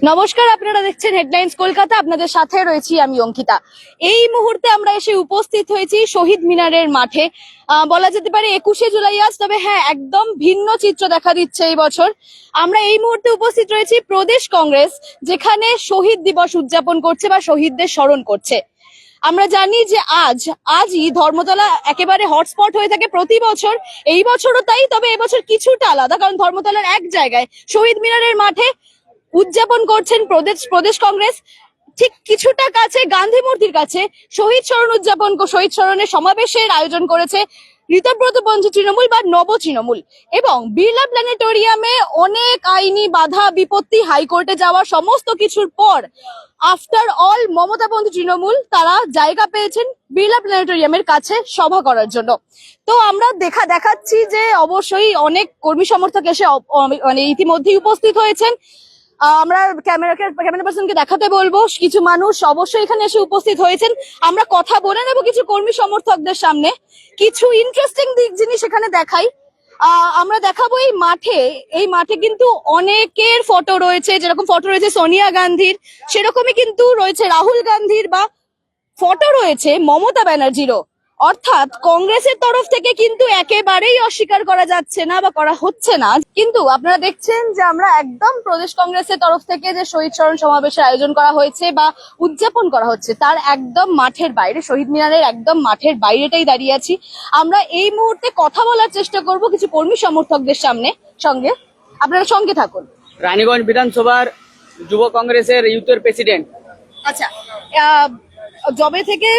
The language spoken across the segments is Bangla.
নমস্কার, আপনারা দেখছেন হেডলাইন্স কলকাতা। আপনাদের সাথে রয়েছি আমি অঙ্কিতা। এই মুহূর্তে আমরা এসে উপস্থিত হয়েছি শহীদ মিনারের মাঠে। বলা যেতে পারে 21শে জুলাই আজ, তবে হ্যাঁ, একদম ভিন্ন চিত্র দেখা দিচ্ছে এই বছর। আমরা এই মুহূর্তে উপস্থিত রয়েছি প্রদেশ কংগ্রেস, যেখানে শহীদ দিবস উদযাপন করছে বা শহীদদের স্মরণ করছে। আমরা জানি যে আজই ধর্মতলা একেবারে হটস্পট হয়ে থাকে প্রতি বছর। এই বছরও তাই, তবে এবছর কিছুটা আলাদা, কারণ ধর্মতলার এক জায়গায় শহীদ মিনারের মাঠে উদযাপন করছেন প্রদেশ কংগ্রেস। ঠিক কিছুটা কাছে গান্ধী মূর্তির কাছে শহীদ স্মরণের সমাবেশের আয়োজন করেছে ঋতব্রত পন্থী তৃণমূল বা নব তৃণমূল। এবং বিড়লা প্ল্যানেটোরিয়ামে অনেক আইনি বাধা বিপত্তি, হাইকোর্টে যাওয়া, সমস্ত কিছুর পর আফটার অল মমতা পন্থী তৃণমূল তারা জায়গা পেয়েছেন বিড়লা প্ল্যানেটোরিয়ামের কাছে সভা করার জন্য। তো আমরা দেখাচ্ছি যে অবশ্যই অনেক কর্মী সমর্থক এসে মানে ইতিমধ্যেই উপস্থিত হয়েছেন। আমরা ক্যামেরা পার্সনকে দেখাতে বলবো, কিছু মানুষ অবশ্যই এখানে এসে উপস্থিত হয়েছেন। আমরা কথা বলে নেবো কিছু কর্মী সমর্থকদের সামনে, কিছু ইন্টারেস্টিং জিনিস এখানে দেখাই। আমরা দেখাবো এই মাঠে কিন্তু অনেকের ফটো রয়েছে, যেরকম ফটো রয়েছে সোনিয়া গান্ধীর, সেরকমই কিন্তু রয়েছে রাহুল গান্ধীর, বা ফটো রয়েছে মমতা ব্যানার্জিরও। অর্থাৎ কংগ্রেসের তরফ থেকে কিন্তু একেবারেই অস্বীকার করা যাচ্ছে না বা করা হচ্ছে না। কিন্তু আপনারা দেখছেন যে আমরা একদম প্রদেশ কংগ্রেসের তরফ থেকে যে শহীদ স্মরণ সমাবেশের আয়োজন করা হয়েছে বা উদযাপন করা হচ্ছে, তার একদম মাঠের বাইরে, শহীদ মিনারের একদম মাঠের বাইরেটাই দাঁড়িয়ে আছি। আমরা এই মুহূর্তে কথা বলার চেষ্টা করব কিছু কর্মী সমর্থকদের সঙ্গে। আপনারা সঙ্গে থাকুন। রানীগঞ্জ বিধানসভার যুব কংগ্রেসের ইউথের প্রেসিডেন্ট। আচ্ছা, জবে থেকে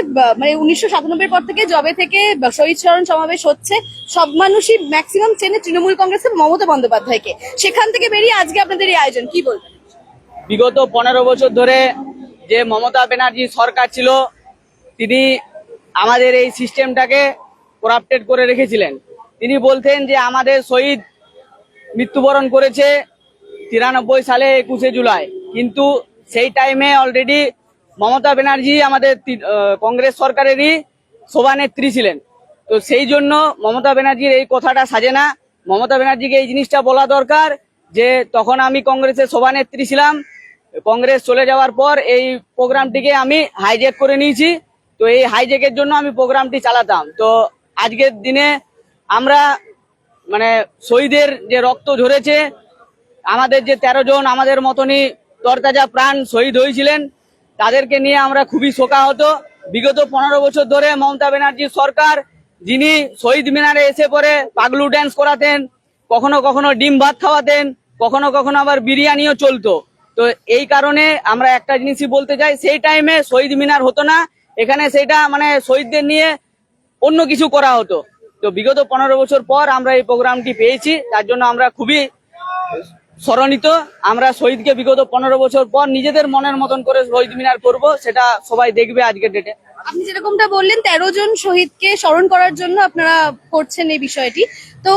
মানে 1997 পর থেকে জবে থেকে শহীদ স্মরণ সমাবেশ হচ্ছে, সব মানুষই ম্যাক্সিমাম চেনে তৃণমূল কংগ্রেসের মমতা বন্দ্যোপাধ্যায়কে। সেখান থেকে বেরিয়ে আজকে আপনাদের এই আয়োজন, কি বলবেন? বিগত 15 বছর ধরে যে মমতা ব্যানার্জি সরকার ছিল, তিনি আমাদের এই সিস্টেমটাকে করাপ্টেড করে রেখেছিলেন। তিনি বলতেন যে আমাদের শহীদ মৃত্যুবরণ করেছে 93 সালে 21শে জুলাই, কিন্তু সেই টাইমে অলরেডি মমতা ব্যানার্জি আমাদের কংগ্রেস সরকারেরই সভানেত্রী ছিলেন। তো সেই জন্য মমতা ব্যানার্জির এই কথাটা সাজে না। মমতা ব্যানার্জিকে এই জিনিসটা বলা দরকার যে তখন আমি কংগ্রেসের সভানেত্রী ছিলাম, কংগ্রেস চলে যাওয়ার পর এই প্রোগ্রামটিকে আমি হাইজ্যাক করে নিয়েছি। তো এই হাইজ্যাকের জন্য আমি প্রোগ্রামটি চালাতাম। তো আজকের দিনে আমরা মানে শহীদের যে রক্ত ঝরেছে, আমাদের যে 13 জন আমাদের মতনই তরতাজা প্রাণ শহীদ হয়েছিলেন, তাদেরকে নিয়ে আমরা খুবই শোকাহত। বিগত 15 বছর ধরে মমতা ব্যানার্জির সরকার, যিনি শহীদ মিনারে এসে পরে পাগলু ড্যান্স করাতেন, কখনো কখনো ডিম ভাত খাওয়াতেন, কখনো কখনো আবার বিরিয়ানিও চলতো। তো এই কারণে আমরা একটা জিনিসই বলতে চাই, সেই টাইমে শহীদ মিনার হতো না, এখানে সেটা মানে শহীদদের নিয়ে অন্য কিছু করা হতো। তো বিগত 15 বছর পর আমরা এই প্রোগ্রামটি পেয়েছি, তার জন্য আমরা খুবই স্মরণিত। আমরা শহীদকে বিগত 15 বছর পর নিজেদের মনের মতন করে শহীদ মিনার করব, সেটা সবাই দেখবে আজকের ডেটে। আপনি যেরকমটা বললেন 13 জন শহীদকে স্মরণ করার জন্য আপনারা করছেন এই বিষয়টি, তো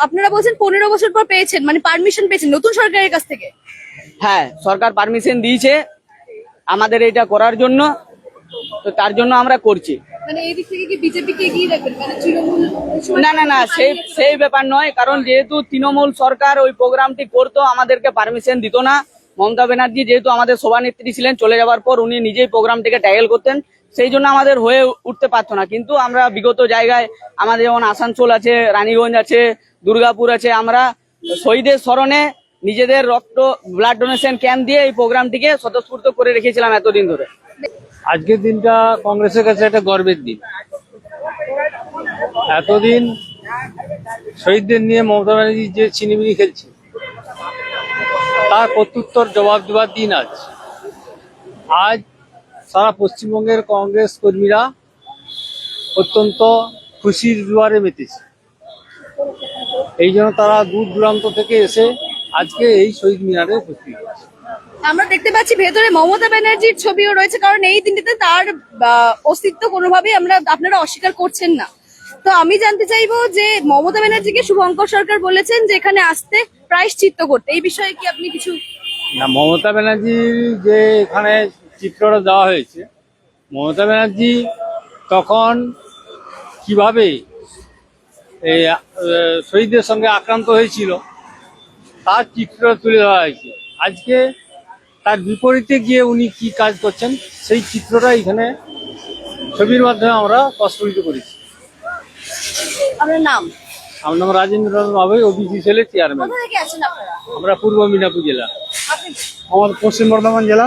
আপনারা বলছেন 15 বছর পর পেয়েছেন, মানে পারমিশন পেয়েছেন নতুন সরকারের কাছ থেকে? হ্যাঁ, সরকার পারমিশন দিয়েছে আমাদের এটা করার জন্য, তো তার জন্য আমরা করছি। মানে এই দিক থেকে কি বিজেপি কে এগিয়ে রাখবেন, মানে তৃণমূল? না, সেই ব্যাপার নয়, কারণ যেহেতু তৃণমূল সরকার ওই প্রোগ্রামটি করতো, আমাদেরকে পারমিশন দিত না। মমতা ব্যানার্জি যেহেতু আমাদের সভানেত্রী ছিলেন, চলে যাওয়ার পর উনি নিজেই প্রোগ্রামটিকে ট্যাকেল করতেন, সেই জন্য আমাদের হয়ে উঠতে পারতো না। কিন্তু আমরা বিগত জায়গায়, আমাদের যেমন আসানসোল আছে, রানীগঞ্জ আছে, দুর্গাপুর আছে, আমরা শহীদের স্মরণে নিজেদের ব্লাড ডোনেশন ক্যাম্প দিয়ে এই প্রোগ্রামটিকে স্বতঃস্ফূর্ত করে রেখেছিলাম এতদিন ধরে। আজকের দিনটা কংগ্রেসের কাছে একটা গর্বের দিন। এতদিন শহীদদের নিয়ে মমতা ব্যানার্জি যে ছিনিমিনি খেলছে, তার প্রত্যুত্তর জবাব দেওয়ার দিন আজ সারা পশ্চিমবঙ্গের কংগ্রেস কর্মীরা অত্যন্ত খুশির জোয়ারে মেতেছে। এই জন্য তারা দূর দূরান্ত থেকে এসে আজকে এই শহীদ মিনারে উপস্থিত হয়েছে। আমরা দেখতে পাচ্ছি ভেতরে মমতা ব্যানার্জির ছবিও রয়েছে, কারণ এই দিনটিতে তার অস্তিত্ব কোনোভাবেই আপনারা অস্বীকার করছেন না। তো আমি জানতে চাইবো যে মমতা ব্যানার্জিকে শুভঙ্কর সরকার বলেছেন যে এখানে আসতে প্রায়শ্চিত্ত করতে, এই বিষয়ে কি আপনি কিছু? না, মমতা ব্যানার্জির যে এখানে চিত্রটা দেওয়া হয়েছে, মমতা ব্যানার্জি তখন কিভাবে এই শহীদদের সঙ্গে আক্রান্ত হয়েছিল তার চিত্র তুলে ধরা হয়েছে। আজকে তার বিপরীতে গিয়ে উনি কি কাজ করছেন সেই চিত্রটা এখানে ছবির মাধ্যমে আমরা প্রস্ফুটিত করেছি। আপনার নাম? আমার নাম রাজেন্দ্র বাবু, ওবিসি সেলের চেয়ারম্যান। কোথা থেকে আছেন আপনারা? আমরা পূর্ব মিদনাপুর জেলা। আপনি? আমার পশ্চিম বর্ধমান জেলা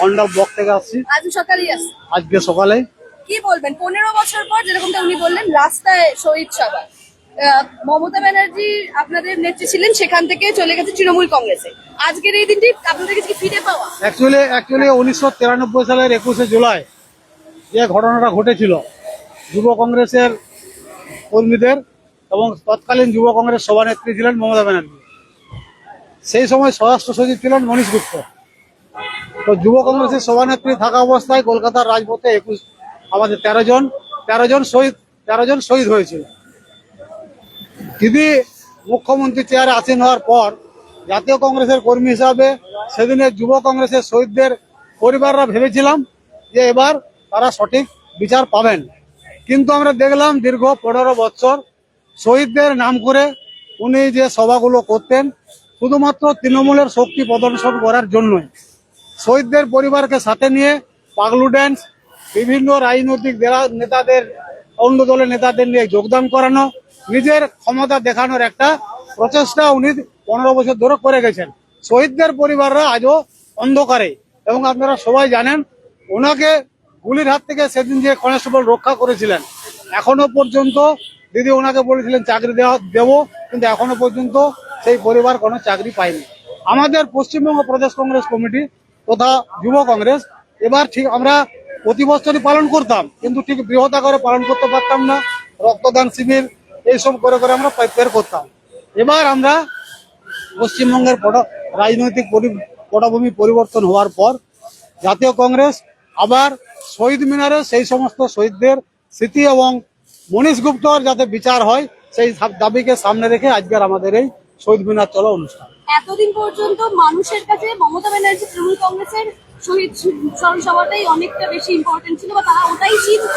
অন্ডাল ব্লক থেকে আসছি। আজ সকালেই আসছেন? আজকে সকালে। কি বলবেন 15 বছর পর, যেরকমটা উনি বললেন রাস্তায় শহীদ সভা, মমতা ব্যানার্জি আপনাদের নেত্রী ছিলেন, সেখান থেকে চলে গেছে তৃণমূল কংগ্রেসে, আজকের এই দিনটি আপনাদের কাছে কি ফিরে পাওয়া? অ্যাকচুয়ালি 1993 সালের 21শে জুলাই যে ঘটনাটা ঘটেছিল যুব কংগ্রেসের কর্মীদের এবং তৎকালীন যুব কংগ্রেস সভানেত্রী ছিলেন মমতা ব্যানার্জি, সেই সময় স্বরাষ্ট্র সচিব ছিলেন মনীশ গুপ্ত। তো যুব কংগ্রেসের সভানেত্রী থাকা অবস্থায় কলকাতার রাজপথে আমাদের 13 জন শহীদ হয়েছিল। দিদি মুখ্যমন্ত্রী চেয়ারে আসীন হওয়ার পর জাতীয় কংগ্রেসের কর্মী হিসাবে সেদিনে যুব কংগ্রেসের শহীদদের পরিবাররা ভেবেছিলাম যে এবার তারা সঠিক বিচার পাবেন, কিন্তু আমরা দেখলাম দীর্ঘ 15 বছর শহীদদের নাম করে উনি যে সভাগুলো করতেন শুধুমাত্র তৃণমূলের শক্তি প্রদর্শন করার জন্যই। শহীদদের পরিবারকে সাথে নিয়ে পাগলু ড্যান্স, বিভিন্ন রাজনৈতিক নেতাদের, অন্য দলের নেতাদের নিয়ে যোগদান করানো, নিজের ক্ষমতা দেখানোর একটা প্রচেষ্টা উনি 15 বছর ধরে করে গেছেন। শহীদদের পরিবাররা আজও অন্ধকারে, এবং আপনারা সবাই জানেন ওনাকে গুলির হাত থেকে সেদিন যে কনস্টেবল রক্ষা করেছিলেন, এখনো পর্যন্ত দিদি ওনাকে বলেছিলেন চাকরি দেবো, কিন্তু এখনো পর্যন্ত সেই পরিবার কোনো চাকরি পায়নি। আমাদের পশ্চিমবঙ্গ প্রদেশ কংগ্রেস কমিটি তথা যুব কংগ্রেস এবার ঠিক আমরা প্রতি বছরই পালন করতাম, কিন্তু ঠিক বৃহৎ আকারে পালন করতে পারতাম না, রক্তদান শিবির এইসব করে আমরা বের করতাম। এবার আমরা পশ্চিমবঙ্গের রাজনৈতিক পটভূমি পরিবর্তন হওয়ার পর জাতীয় কংগ্রেস আবার শহীদ মিনারে সেই সমস্ত শহীদদের স্মৃতি এবং মনীশ গুপ্তর যাতে বিচার হয় সেই দাবিকে সামনে রেখে আজকের আমাদের এই শহীদ মিনার চলা অনুষ্ঠান। এতদিন পর্যন্ত মানুষের কাছে মমতা ব্যানার্জি তৃণমূল কংগ্রেসের শহীদ স্মরণ সভাটাই অনেকটা বেশি ইম্পর্টেন্ট ছিল, বা তারা ওটাই চিনত।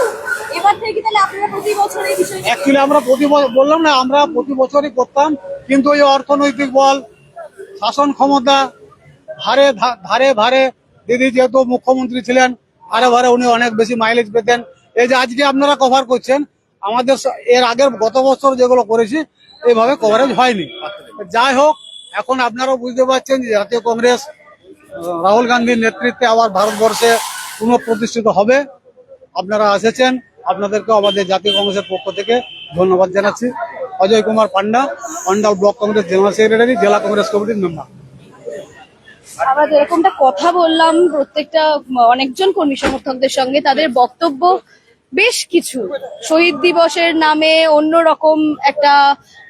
এবার থেকে তাহলে আপনারা প্রতি বছর এই বিষয়ে অ্যাকচুয়ালি আমরা বললাম না, আমরা প্রতি বছরই করতাম, কিন্তু এই অর্থনৈতিক বল, শাসন ক্ষমতা, ধারে ভারে দিদি যেহেতু মুখ্যমন্ত্রী ছিলেন, ধারে ভারে উনি অনেক বেশি মাইলেজ পেতেন। এই যে আজকে আপনারা কভার করছেন, আমাদের এর আগের গত বছর যেগুলো করেছি এইভাবে কভারেজ হয়নি। যাই হোক, এখন আপনারাও বুঝতে পারছেন যে জাতীয় কংগ্রেস রাহুল গান্ধীর নেতৃত্বে আবার ভারতবর্ষে পুনঃপ্রতিষ্ঠিত হবে। আপনারা এসেছেন, আপনাদেরকে আমাদের জাতীয় কংগ্রেসের পক্ষ থেকে ধন্যবাদ জানাচ্ছি। Ajay Kumar Panda, Andal block Congress general secretary, জেলা কংগ্রেস কমিটির মেম্বার। আমরা যেরকমটা কথা বললাম প্রত্যেকটা অনেকজন কর্মী সমর্থকদের সঙ্গে, তাদের বক্তব্য বেশ কিছু শহীদ দিবসের নামে অন্যরকম একটা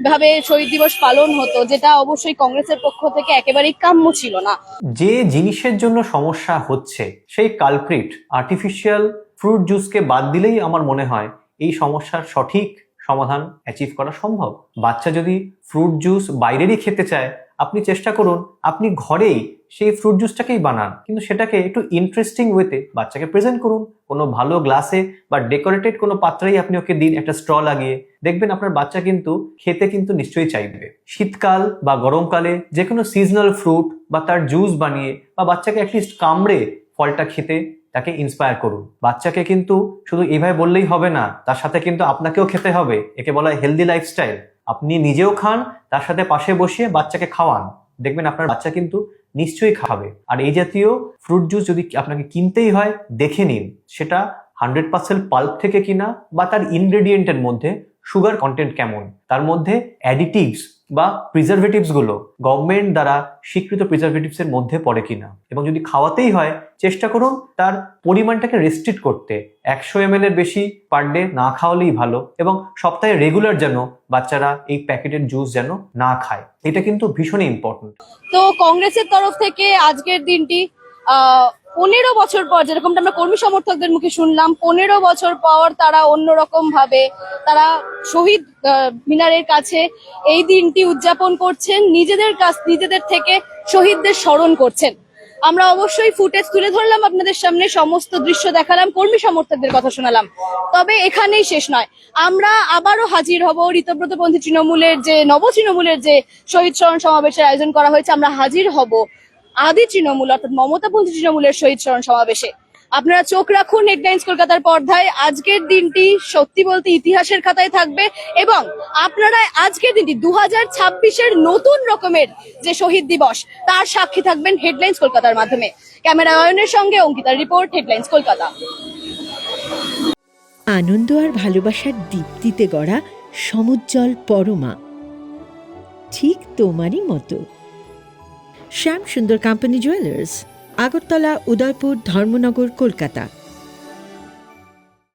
ভাবে শহীদ দিবস পালন হতো, যেটা অবশ্যই কংগ্রেসের পক্ষ থেকে একেবারেই কাম্য ছিল না। যে জিনিসের জন্য সমস্যা হচ্ছে সেই কালপ্রিট আর্টিফিশিয়াল ফ্রুট জুসকে বাদ দিলেই আমার মনে হয় এই সমস্যার সঠিক সমাধান অ্যাচিভ করা সম্ভব। বাচ্চা যদি ফ্রুট জুস বাইরেরই খেতে চায়, আপনি চেষ্টা করুন আপনি ঘরেই সেই ফ্রুট জুসটাকেই বানান, কিন্তু সেটাকে একটু ইন্টারেস্টিং ওয়েতে বাচ্চাকে প্রেজেন্ট করুন। কোনো ভালো গ্লাসে বা ডেকোরেটেড কোনো পাত্রেই আপনি ওকে দিন, একটা স্ট্র লাগিয়ে, দেখবেন আপনার বাচ্চা কিন্তু খেতে কিন্তু নিশ্চয়ই চাইবে। শীতকাল বা গরমকালে যে কোনো সিজনাল ফ্রুট বা তার জুস বানিয়ে বা বাচ্চাকে অ্যাটলিস্ট কামড়ে ফলটা খেতে তাকে ইন্সপায়ার করুন। বাচ্চাকে কিন্তু শুধু এইভাবে বললেই হবে না, তার সাথে কিন্তু আপনাকেও খেতে হবে। একে বলা হয় হেলদি লাইফস্টাইল। আপনি নিজেও খান, তার সাথে পাশে বসিয়ে বাচ্চাকে খাওয়ান, দেখবেন আপনার বাচ্চা কিন্তু নিশ্চয়ই খাবে। আর এই জাতীয় ফ্রুট জুস যদি আপনাকে কিনতেই হয়, দেখে নিন সেটা 100% পাল্প থেকে কিনা, বা তার ইনগ্রেডিয়েন্টের মধ্যে সুগার কন্টেন্ট কেমন, তার মধ্যে অ্যাডিটিভস বা প্রিজারভেটিভস গুলো গভর্নমেন্ট দ্বারা স্বীকৃত প্রিজারভেটিভস এর মধ্যে পড়ে কিনা। এবং যদি খাওয়াতেই হয়, চেষ্টা করুন তার পরিমাণটাকে রেস্ট্রিক্ট করতে। 100 ml এর বেশি পার ডে না খাওয়ালেই ভালো, এবং সপ্তাহে রেগুলার যেন বাচ্চারা এই প্যাকেটেড জুস যেন না খায়, এটা কিন্তু ভীষণই ইম্পর্টেন্ট। তো কংগ্রেসের তরফ থেকে আজকের দিনটি 15 বছর পর, যেরকমটা আমরা কর্মী সমর্থকদের মুখে শুনলাম, 15 বছর পর তারা অন্যরকম ভাবে তারা শহীদ মিনারের কাছে এই দিনটি উদযাপন করছেন, নিজেদের থেকে শহীদদের স্মরণ করছেন। আমরা অবশ্যই ফুটেজ তুলে ধরলাম আপনাদের সামনে, সমস্ত দৃশ্য দেখালাম, কর্মী সমর্থকদের কথা শোনালাম। তবে এখানেই শেষ নয়, আমরা আবারও হাজির হব। ঋতব্রতপন্থী তৃণমূলের যে নব তৃণমূলের যে শহীদ স্মরণ সমাবেশের আয়োজন করা হয়েছে, আমরা হাজির হব আদি তৃণমূল অর্থাৎ মমতাপন্থী তৃণমূলের শহীদ স্মরণ সমাবেশে। আপনারা চোখ রাখুন হেডলাইন্স কলকাতার পর্দায়। আজকের দিনটি সত্যি বলতে ইতিহাসের খাতায় থাকবে এবং আপনারা আজকের দিনটি 2026-এর নতুন রকমের যে শহীদ দিবস তার সাক্ষী থাকবেন হেডলাইন্স কলকাতার মাধ্যমে। ক্যামেরা অয়নের সঙ্গে অঙ্কিতার রিপোর্ট, হেডলাইন্স কলকাতা। আনন্দ আর ভালোবাসার দীপ্তিতে গড়া সমুজ্জ্বল পরমা, ঠিক তোমারই মতো। শ্যাম সুন্দর কোম্পানি জুয়েলার্স, আগরতলা, উদয়পুর, ধর্মনগর, কলকাতা।